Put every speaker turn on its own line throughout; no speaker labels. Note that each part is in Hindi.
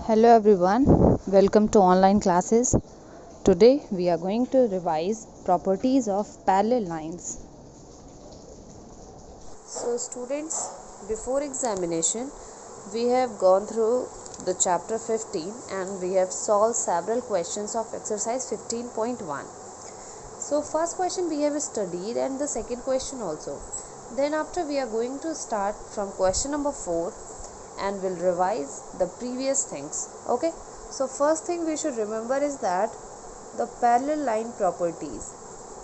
Hello everyone, welcome to online classes. Today we are going to revise properties of parallel lines.
So students, before examination we have gone through the chapter 15 and we have solved several questions of exercise 15.1. So first question we have studied and the second question also. Then after we are going to start from question number 4 and will revise the previous things. Okay, so first thing we should remember is that the parallel line properties.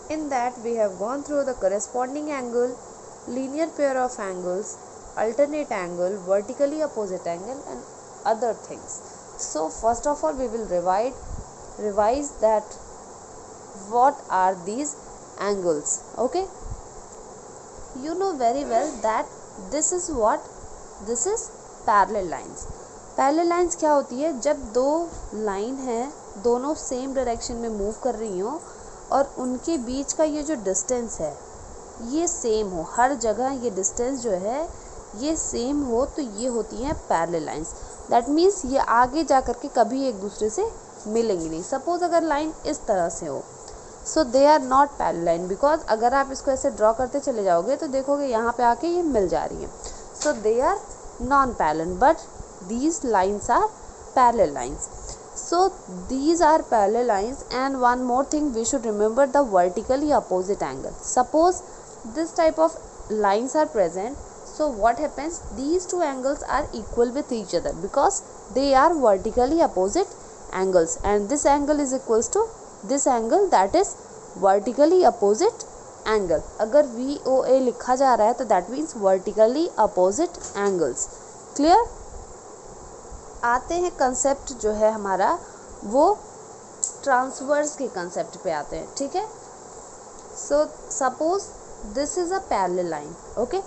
In that we have gone through the corresponding angle, linear pair of angles, alternate angle, vertically opposite angle and other things. So first of all we will revise that what are these angles. Okay, you know very well that this is parallel lines. Parallel lines क्या होती है? जब दो लाइन है दोनों सेम डायरेक्शन में मूव कर रही हो और उनके बीच का ये जो डिस्टेंस है ये सेम हो, हर जगह ये डिस्टेंस जो है ये सेम हो, तो ये होती हैं पैरेलल लाइंस. दैट मीन्स ये आगे जा कर के कभी एक दूसरे से मिलेंगी नहीं. सपोज अगर लाइन इस तरह से हो, so they are not parallel line, because अगर आप इसको ऐसे ड्रॉ करते चले जाओगे तो देखोगे यहाँ पे आके ये मिल जा रही है. So they are non-parallel, but these lines are parallel lines. So these are parallel lines. And one more thing we should remember, the vertically opposite angle. Suppose this type of lines are present, so what happens? These two angles are equal with each other because they are vertically opposite angles, and this angle is equals to this angle, that is vertically opposite angle. अगर VOA लिखा जा रहा है तो that means vertically opposite angles. Clear? आते हैं कंसेप्ट जो है हमारा वो ट्रांसवर्स के कंसेप्ट पे आते हैं. ठीक है. So suppose this is a parallel line. Okay,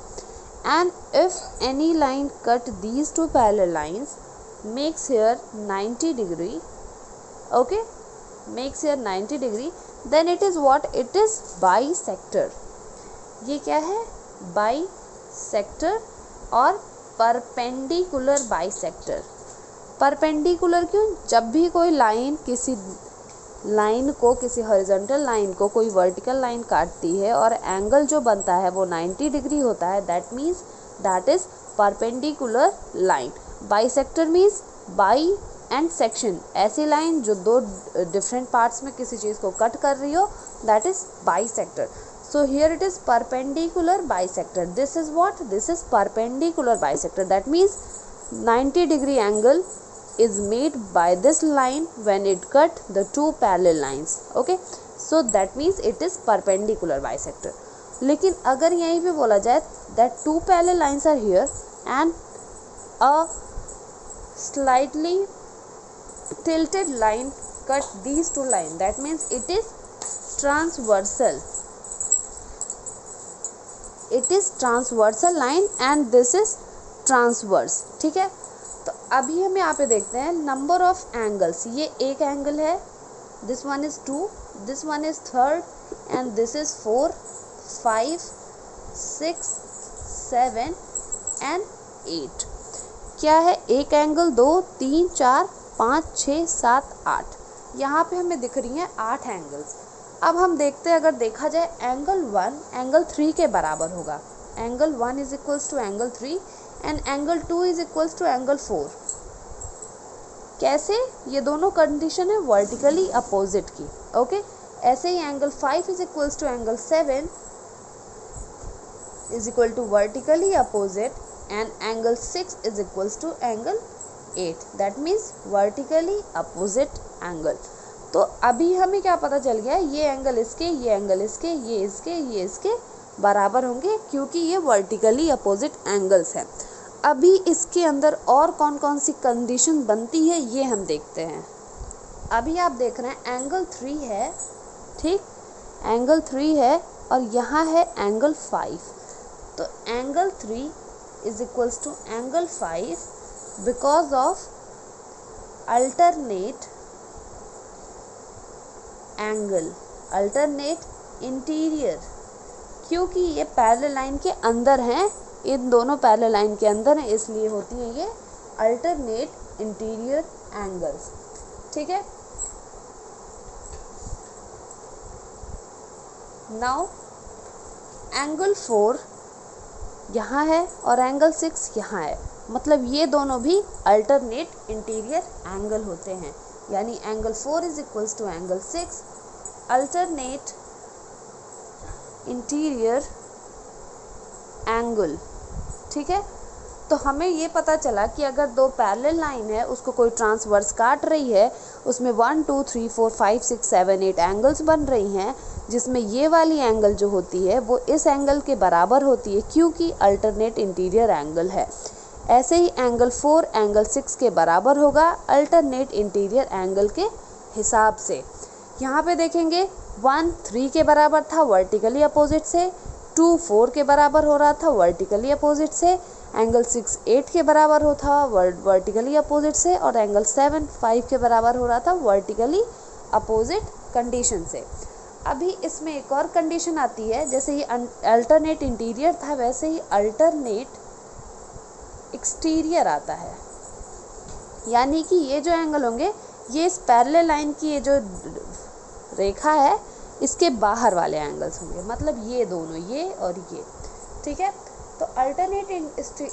and if any line cut these two parallel lines makes here 90 degree. Okay, makes here 90 degree, then it is what? It is bisector. ये क्या है? bisector और perpendicular bisector. perpendicular क्यों? जब भी कोई लाइन किसी लाइन को, किसी हॉरिजॉन्टल लाइन को कोई वर्टिकल लाइन काटती है और एंगल जो बनता है वो 90 डिग्री होता है, that means that is perpendicular line. Bisector means by and section, ऐसी लाइन जो दो डिफरेंट पार्ट्स में किसी चीज़ को कट कर रही हो, that is bisector. So here it is perpendicular bisector. This is what? This is perpendicular bisector. That means 90 degree angle is made by this line when it cut the two parallel lines. Okay, so that means it is perpendicular bisector. लेकिन अगर यहीं पे बोला जाए that two parallel lines are here and a slightly tilted line cut these two lines, that means it is transversal. It is transversal line and this is transverse. ठीक है. तो अभी हम यहाँ पे देखते हैं नंबर ऑफ एंगल्स. ये एक एंगल है, this one is 2, this one is 3rd and this is 4, 5, 6, 7 and 8. क्या है? एक एंगल, 2, 3, 4, 5, 6, 7, 8. यहाँ पे हमें दिख रही हैं 8 एंगल्स. अब हम देखते हैं, अगर देखा जाए एंगल 1 एंगल 3 के बराबर होगा. Angle 1 is equals to angle 3 and angle 2 is equals to angle 4. कैसे? ये दोनों कंडीशन है वर्टिकली अपोजिट की. ओके, ऐसे ही angle 5 is equals to angle 7 is equal to vertically opposite and angle 6 is equals to angle 8. That means vertically opposite angle. तो अभी हमें क्या पता चल गया? ये एंगल इसके, ये एंगल इसके, ये इसके, ये इसके बराबर होंगे क्योंकि ये वर्टिकली अपोजिट एंगल्स हैं. अभी इसके अंदर और कौन कौन सी कंडीशन बनती है ये हम देखते हैं. अभी आप देख रहे हैं एंगल 3 है. ठीक, एंगल 3 है और यहाँ है एंगल 5. तो angle 3 is equals to angle 5 because of alternate angle, alternate interior. क्योंकि ये पैरेलल लाइन के अंदर हैं, इन दोनों पैरेलल लाइन के अंदर है, इसलिए होती है ये अल्टरनेट इंटीरियर एंगल्स। ठीक है, नाउ एंगल 4 यहाँ है और एंगल 6 यहाँ है, मतलब ये दोनों भी अल्टरनेट इंटीरियर एंगल होते हैं, यानी angle 4 is equals to angle 6 alternate interior angle. ठीक है, तो हमें ये पता चला कि अगर दो पैरेलल लाइन है, उसको कोई ट्रांसवर्स काट रही है, उसमें 1 2 3 4 5 6 7 8 एंगल्स बन रही हैं, जिसमें ये वाली एंगल जो होती है वो इस एंगल के बराबर होती है क्योंकि अल्टरनेट इंटीरियर एंगल है। ऐसे ही एंगल 4 एंगल 6 के बराबर होगा अल्टरनेट इंटीरियर एंगल के हिसाब से। यहाँ पे देखेंगे 1 3 के बराबर था वर्टिकली अपोजिट से, 2 4 के बराबर हो रहा था वर्टिकली अपोजिट से, एंगल 6 8 के बराबर हो था वर्टिकली अपोजिट से, और एंगल 7 5 के बराबर हो रहा था वर्टिकली अपोजिट कंडीशन से। अभी इसमें एक और कंडीशन आती है, जैसे ही अल्टरनेट इंटीरियर था वैसे ही अल्टरनेट एक्सटीरियर आता है, यानी कि ये जो एंगल होंगे ये इस पैरेलल लाइन की ये जो रेखा है इसके बाहर वाले एंगल्स होंगे, मतलब ये दोनों, ये और ये। ठीक है, तो अल्टरनेट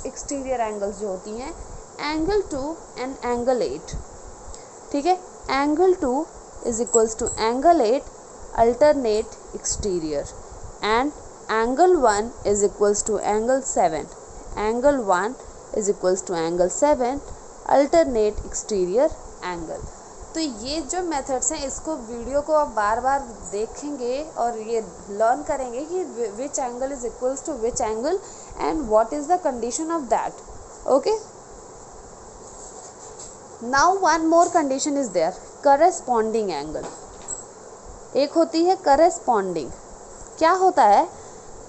एक्सटीरियर एंगल्स जो होती हैं एंगल 2 एंड एंगल 8। ठीक है, angle 2 is equals to angle 8 alternate exterior and angle 1 is equals to angle 7, angle 1 is equals to angle 7 alternate exterior angle. तो ये जो मेथड्स हैं इसको वीडियो को आप बार बार देखेंगे और ये लर्न करेंगे कि which angle is equals to which angle and what is the condition of that. Okay, now one more condition is there, corresponding angle. एक होती है करस्पॉन्डिंग, क्या होता है,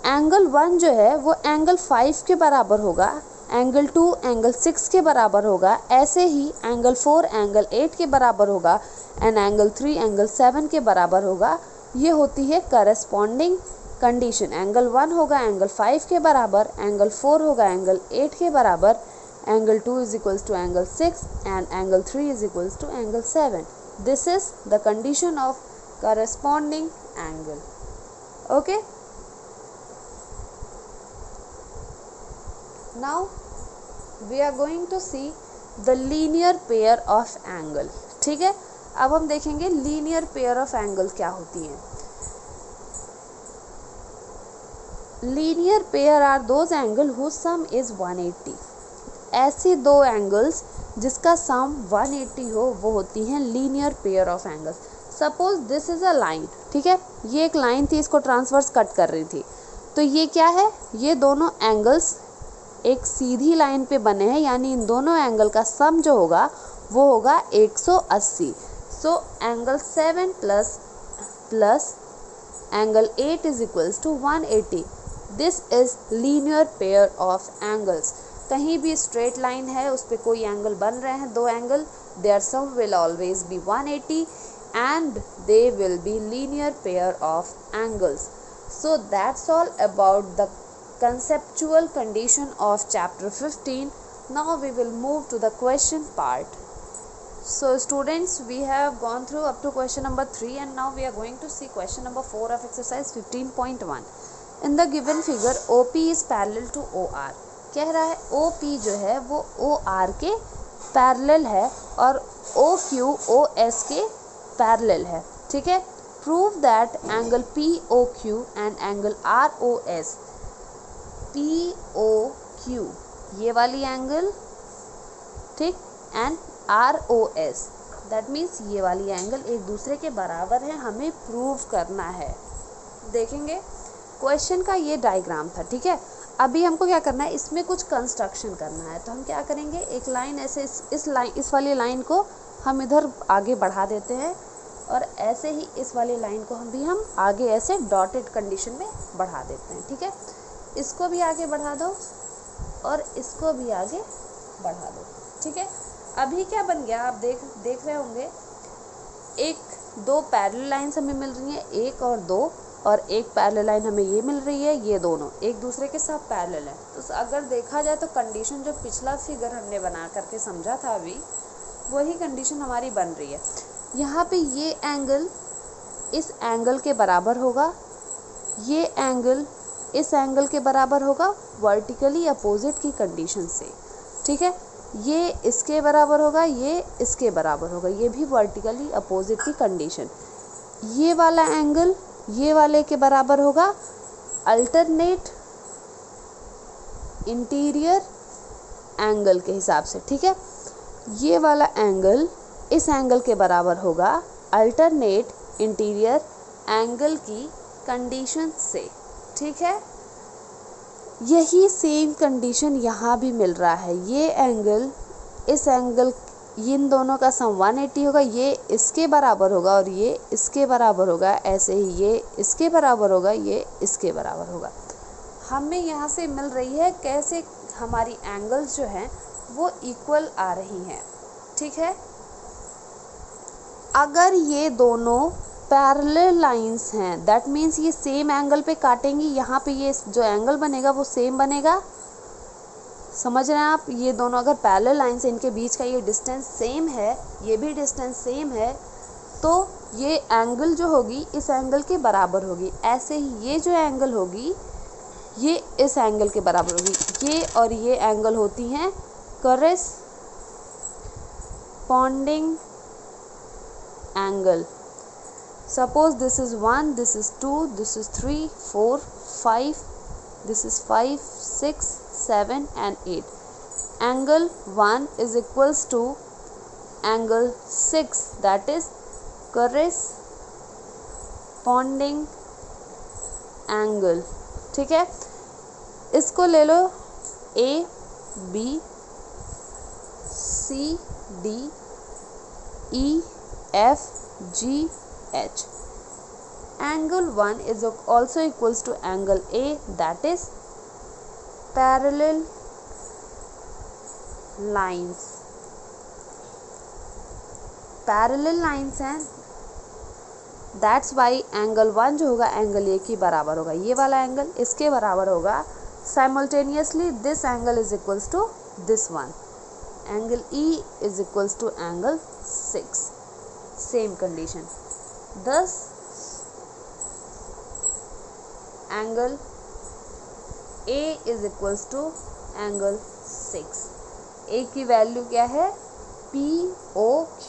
एंगल 1 जो है वो एंगल 5 के बराबर होगा, एंगल 2 एंगल 6 के बराबर होगा, ऐसे ही एंगल 4 एंगल 8 के बराबर होगा एंड एंगल 3 एंगल 7 के बराबर होगा। ये होती है करस्पॉन्डिंग कंडीशन। एंगल 1 होगा एंगल 5 के बराबर, एंगल 4 होगा एंगल 8 के बराबर, angle 2 is equals to angle 6 and angle 3 is equals to angle 7। This is the condition of corresponding angle. Okay, now we are going to see the linear pair of angle। ठीक है, अब हम देखेंगे linear pair of angle क्या होती हैं। linear pair are those angle whose sum is 180। ऐसी दो एंगल्स जिसका सम 180 हो वो होती हैं linear pair of angles। Suppose this is a line, ठीक है, ये एक लाइन थी, इसको ट्रांसवर्स कट कर रही थी, तो ये क्या है, ये दोनों एंगल्स एक सीधी लाइन पे बने हैं, यानी इन दोनों एंगल का सम जो होगा वो होगा 180। So angle 7 plus angle 8 is equals to 180। This is linear pair of angles. कहीं भी स्ट्रेट लाइन है, उस पर कोई एंगल बन रहे हैं, दो angle, their sum will always be 180 and they will be linear pair of angles. So that's all about the conceptual condition of chapter 15. Now we will move to the question part. So students, we have gone through up to question number 3 and now we are going to see question number 4 of exercise 15.1. In the given figure OP is parallel to OR। कह रहा है OP जो है वो OR के पैरेलल है और OQ OS के पैरेलल है। ठीक है, prove that angle POQ and angle ROS, POQ ये वाली एंगल, ठीक, एंड ROS दैट मीन्स ये वाली एंगल एक दूसरे के बराबर है, हमें प्रूव करना है। देखेंगे क्वेश्चन का ये डायग्राम था। ठीक है, अभी हमको क्या करना है, इसमें कुछ कंस्ट्रक्शन करना है, तो हम क्या करेंगे, एक लाइन ऐसे इस वाली लाइन को हम इधर आगे बढ़ा देते हैं और ऐसे ही इस वाली लाइन को हम आगे ऐसे डॉटेड कंडीशन में बढ़ा देते हैं। ठीक है, इसको भी आगे बढ़ा दो और इसको भी आगे बढ़ा दो। ठीक है, अभी क्या बन गया, आप देख रहे होंगे, दो पैरेलल लाइंस हमें मिल रही हैं, 1 और 2, और एक पैरेलल लाइन हमें ये मिल रही है, ये दोनों एक दूसरे के साथ पैरेलल है। तो अगर देखा जाए तो कंडीशन जो पिछला फिगर हमने बना करके समझा था अभी, वही कंडीशन हमारी बन रही है। यहाँ पे ये एंगल इस एंगल के बराबर होगा, ये एंगल इस एंगल के बराबर होगा वर्टिकली अपोजिट की कंडीशन से, ठीक है। ये इसके बराबर होगा, ये इसके बराबर होगा, ये भी वर्टिकली अपोजिट की कंडीशन। ये वाला एंगल ये वाले के बराबर होगा अल्टरनेट इंटीरियर एंगल के हिसाब से, ठीक है। ये वाला एंगल इस एंगल के बराबर होगा अल्टरनेट इंटीरियर एंगल की कंडीशन से, ठीक है। यही सेम कंडीशन यहाँ भी मिल रहा है। ये एंगल इस एंगल इन दोनों का सम 180 होगा, ये इसके बराबर होगा और ये इसके बराबर होगा। ऐसे ही ये इसके बराबर होगा, ये इसके बराबर होगा। हमें यहाँ से मिल रही है कैसे हमारी एंगल्स जो हैं वो इक्वल आ रही हैं, ठीक है। अगर ये दोनों पैरेलल लाइंस हैं, दैट मीन्स ये सेम एंगल पे काटेंगी। यहाँ पे ये जो एंगल बनेगा वो सेम बनेगा, समझ रहे हैं आप। ये दोनों अगर पैरेलल लाइंस हैं, इनके बीच का ये डिस्टेंस सेम है, ये भी डिस्टेंस सेम है, तो ये एंगल जो होगी इस एंगल के बराबर होगी। ऐसे ही ये जो एंगल होगी ये इस एंगल के बराबर होगी। ये और ये एंगल होती हैं corresponding angle. Suppose this is 1, this is 2, this is 3, 4, 5, this is 5, 6, 7 and 8. Angle 1 is equals to angle 6, that is corresponding angle, ठीक है। इसको ले लो A, B, C, D, E, F, G, H. Angle 1 is also equals to angle A, that is parallel lines. Parallel lines हैं, that's why angle 1 जो होगा angle A के बराबर होगा। ये वाला एंगल इसके बराबर होगा। Simultaneously this angle is equals to this one. Angle E is equals to angle 6. Same condition. Thus angle A is equals to angle 6. A की वैल्यू क्या है? POQ.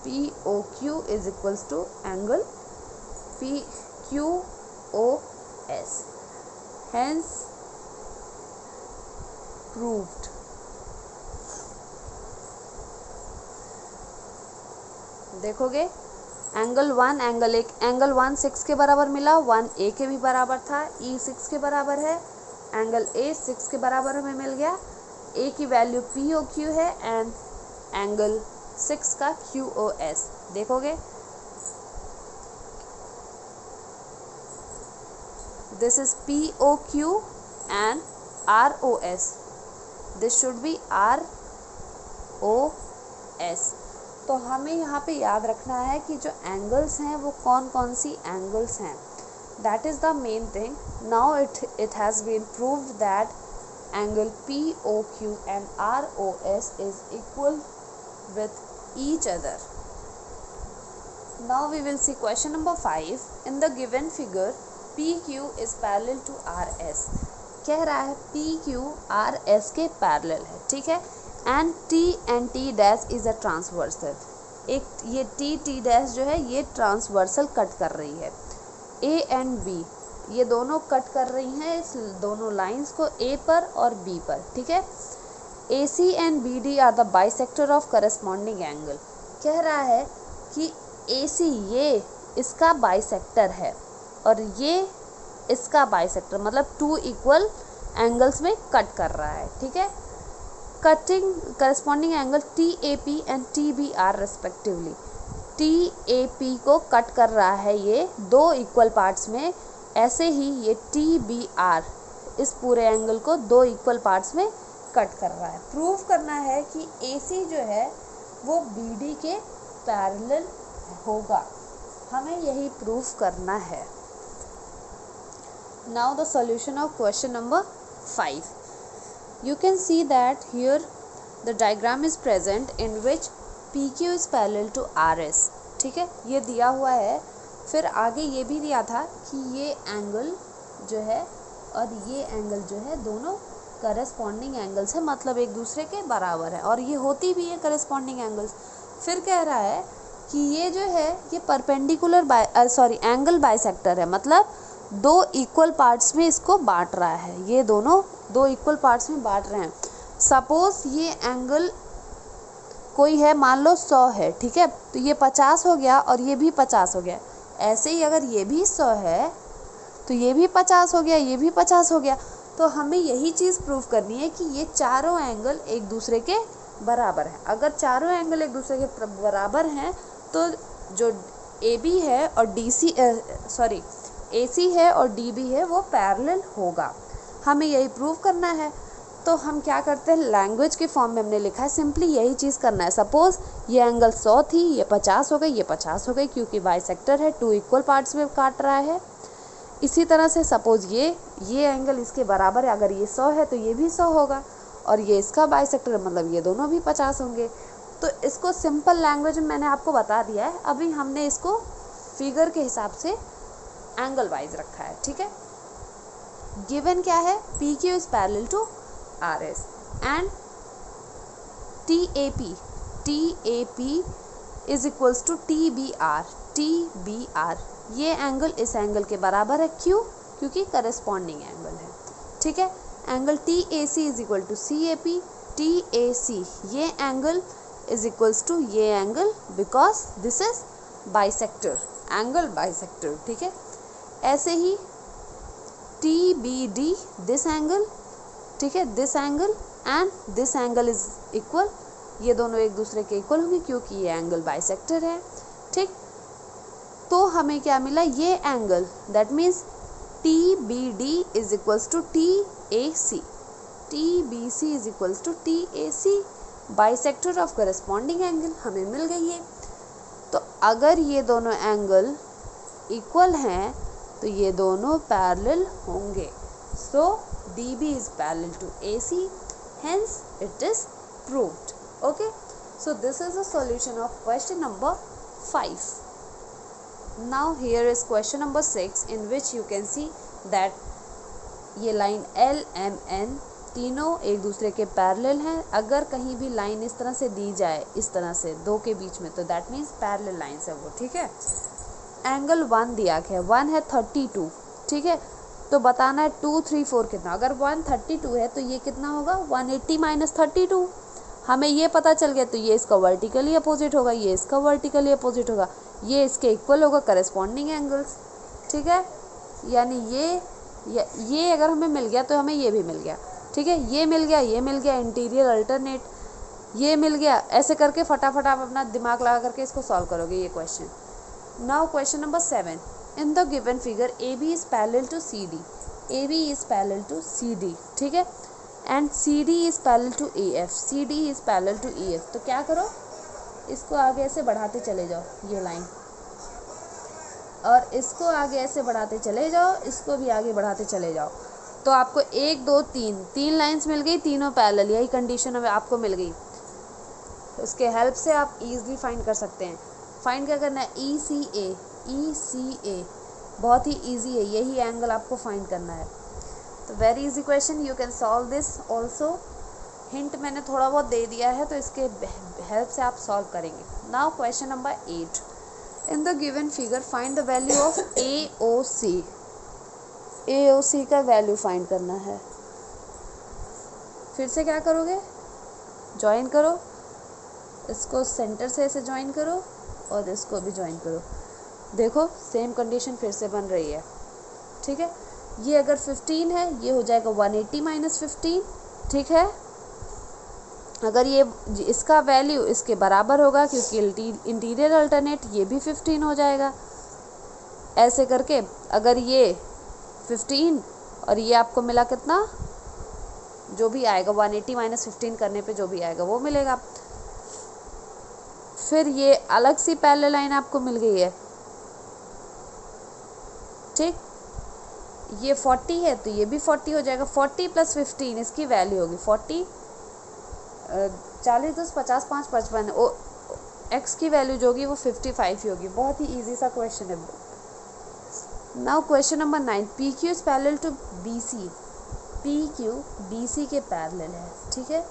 POQ is equals to angle PQOS. Hence proved. देखोगे एंगल 1 एंगल 1 6 के बराबर मिला, 1 A के भी बराबर था, E 6 के बराबर है, एंगल A 6 के बराबर हमें मिल गया। A की वैल्यू POQ है एंड एंगल 6 का QOS। देखोगे this is POQ and ROS, this should be ROS। तो हमें यहाँ पे याद रखना है कि जो एंगल्स हैं वो कौन कौन सी एंगल्स हैं, that is the main thing. Now it has been proved that angle POQ and ROS is equal with each other. Now we will see question number 5। In the given figure PQ is parallel to RS। कह रहा है PQ RS के पैरेलल है, ठीक है। And T and T dash is a transversal. एक ये T डैश जो है ये ट्रांसवर्सल कट कर रही है। A एंड B ये दोनों कट कर रही हैं इस दोनों लाइंस को A पर और B पर, ठीक है। AC and BD are the bisector of corresponding angle. कह रहा है कि AC ये इसका बाइसेक्टर है और ये इसका बाइसेक्टर, मतलब 2 इक्वल एंगल्स में कट कर रहा है, ठीक है। Cutting corresponding angle TAP and TBR respectively. TAP को कट कर रहा है ये 2 इक्वल पार्ट्स में, ऐसे ही ये TBR इस पूरे एंगल को 2 इक्वल पार्ट्स में कट कर रहा है। प्रूव करना है कि AC जो है वो BD के पैरेलल होगा, हमें यही प्रूव करना है। Now the solution of question number 5. You can see that here the diagram is present in which P Q is parallel to R S. ठीक है, ये दिया हुआ है। फिर आगे ये भी दिया था कि ये एंगल जो है और ये एंगल जो है दोनों करस्पॉन्डिंग एंगल्स है, मतलब एक दूसरे के बराबर है, और ये होती भी है करस्पॉन्डिंग एंगल्स। फिर कह रहा है कि ये जो है ये परपेंडिकुलर एंगल बाइसेक्टर है, मतलब दो इक्वल पार्ट्स में इसको बांट रहा है, ये दोनों दो इक्वल पार्ट्स में बांट रहे हैं। सपोज ये एंगल कोई है, मान लो 100 है, ठीक है, तो ये 50 हो गया और ये भी 50 हो गया। ऐसे ही अगर ये भी 100 है तो ये भी 50 हो गया, ये भी 50 हो गया। तो हमें यही चीज़ प्रूव करनी है कि ये चारों एंगल एक दूसरे के बराबर है। अगर चारों एंगल एक दूसरे के बराबर हैं तो जो AB है और AC है और DB है वो पैरेलल होगा। हमें यही प्रूव करना है। तो हम क्या करते हैं, लैंग्वेज के फॉर्म में हमने लिखा है, सिंपली यही चीज़ करना है। सपोज ये एंगल 100 थी, ये 50 हो गई, ये 50 हो गई, क्योंकि बाइसेक्टर है, टू इक्वल पार्ट्स में काट रहा है। इसी तरह से सपोज ये एंगल इसके बराबर है, अगर ये 100 है तो ये भी 100 होगा, और ये इसका बाइसेक्टर है, मतलब ये दोनों भी 50 होंगे। तो इसको सिंपल लैंग्वेज में मैंने आपको बता दिया है। अभी हमने इसको फिगर के हिसाब से एंगल वाइज रखा है। ठीक है, गिवन क्या है, P Q is parallel to R S and TAP is equals to TBR। ये एंगल इस एंगल के बराबर है, क्यों? क्योंकि करस्पॉन्डिंग एंगल है। ठीक है, angle TAC is equal to CAP। TAC ये एंगल इज इक्वल्स टू ये angle, because this is bisector, angle bisector. ठीक है, ऐसे ही TBD दिस एंगल, ठीक है, this angle and this angle is equal, ये दोनों एक दूसरे के इक्वल होंगे क्योंकि ये एंगल बाइसेक्टर है। ठीक, तो हमें क्या मिला, ये angle, that means TBD is equals to TAC, TBC is equals to TAC, bisector of corresponding angle हमें मिल गई है। तो अगर ये दोनों एंगल इक्वल हैं तो ये दोनों पैरेलल होंगे। सो DB is parallel to AC, hence it is proved. Okay, so this is the solution of question number 5. Now here is question number 6 in which you can see that ये लाइन LMN तीनों एक दूसरे के पैरेलल हैं। अगर कहीं भी लाइन इस तरह से दी जाए, इस तरह से दो के बीच में, तो दैट मीन्स पैरेलल लाइन्स है वो। ठीक है, एंगल 1 दिया है, 1 है 32। ठीक है, तो बताना है 2, 3, 4 कितना। अगर 132 है तो ये कितना होगा, 180 माइनस 32। हमें ये पता चल गया, तो ये इसका वर्टिकली अपोजिट होगा, ये इसका वर्टिकली अपोजिट होगा, ये इसके इक्वल होगा, करस्पॉन्डिंग एंगल्स। ठीक है, यानी ये अगर हमें मिल गया तो हमें ये भी मिल गया। ठीक है, ये मिल गया, ये मिल गया, इंटीरियर अल्टरनेट, ये मिल गया। ऐसे करके फटाफट आप अपना दिमाग लगा करके इसको सॉल्व करोगे ये question. Now question number 7, in the given figure AB is parallel to CD, AB is parallel to CD, ठीक है, and CD is parallel to AF, CD is parallel to EF। तो क्या करो, इसको आगे ऐसे बढ़ाते चले जाओ, ये लाइन, और इसको आगे ऐसे बढ़ाते चले जाओ, इसको भी आगे बढ़ाते चले जाओ। तो आपको 1, 2, 3 लाइन्स मिल गई, तीनों पैरेलल, यही कंडीशन हमें आपको मिल गई। उसके हेल्प से आप इजीली फाइंड कर सकते हैं। फाइंड क्या करना है, ECA बहुत ही इजी है, यही एंगल आपको फाइंड करना है। तो very easy question, you can solve this also. Hint मैंने थोड़ा बहुत दे दिया है, तो इसके हेल्प से आप सॉल्व करेंगे। Now question number 8, in the given figure find the value of AOC। AOC का वैल्यू फाइंड करना है। फिर से क्या करोगे, ज्वाइन करो, इसको सेंटर से ऐसे ज्वाइन करो और इसको भी ज्वाइन करो। देखो सेम कंडीशन फिर से बन रही है। ठीक है, ये अगर 15 है, ये हो जाएगा 180 माइनस 15। ठीक है, अगर ये इसका वैल्यू इसके बराबर होगा, क्योंकि इंटीरियर अल्टरनेट, ये भी 15 हो जाएगा। ऐसे करके अगर ये 15 और ये आपको मिला कितना, जो भी आएगा 180 माइनस 15 करने पे जो भी आएगा वो मिलेगा। फिर ये अलग सी पैरेलल लाइन आपको मिल गई है। ठीक, ये 40 है तो ये भी 40 हो जाएगा। 40 प्लस 15 इसकी वैल्यू होगी 40, 40 10 50 5 55 है, एक्स की वैल्यू जो होगी वो 55 ही होगी। बहुत ही ईजी सा क्वेश्चन है। Now question number 9, P Q is parallel to B C. P Q B C के पैरेलल है, ठीक है।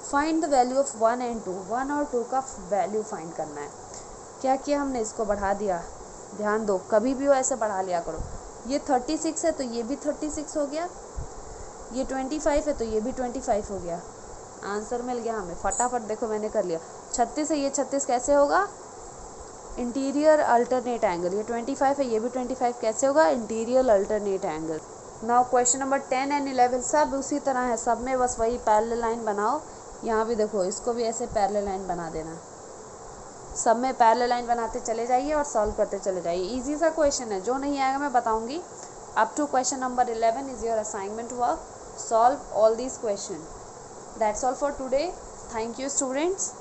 Find the value of 1 and 2, 1 और 2 का वैल्यू फाइंड करना है। क्या किया हमने, इसको बढ़ा दिया। ध्यान दो, कभी भी हो ऐसे बढ़ा लिया करो। ये 36 है तो ये भी 36 हो गया, ये 25 है तो ये भी 25 हो गया। आंसर मिल गया हमें, फटाफट देखो मैंने कर लिया। 36 है, ये 36 कैसे होगा, इंटीरियर अल्टरनेट एंगल। ये 25 है, ये भी 25 कैसे होगा, interior alternate angle. Now question number 10 and 11 सब उसी तरह है, सब में बस वही पैरेलल लाइन बनाओ। यहाँ भी देखो, इसको भी ऐसे पैरेलल लाइन बना देना। सब में पैरेलल लाइन बनाते चले जाइए और सॉल्व करते चले जाइए। इजी सा क्वेश्चन है, जो नहीं आएगा मैं बताऊंगी। Up to question number 11 is your assignment work, solve all these question. That's all for today. Thank you students.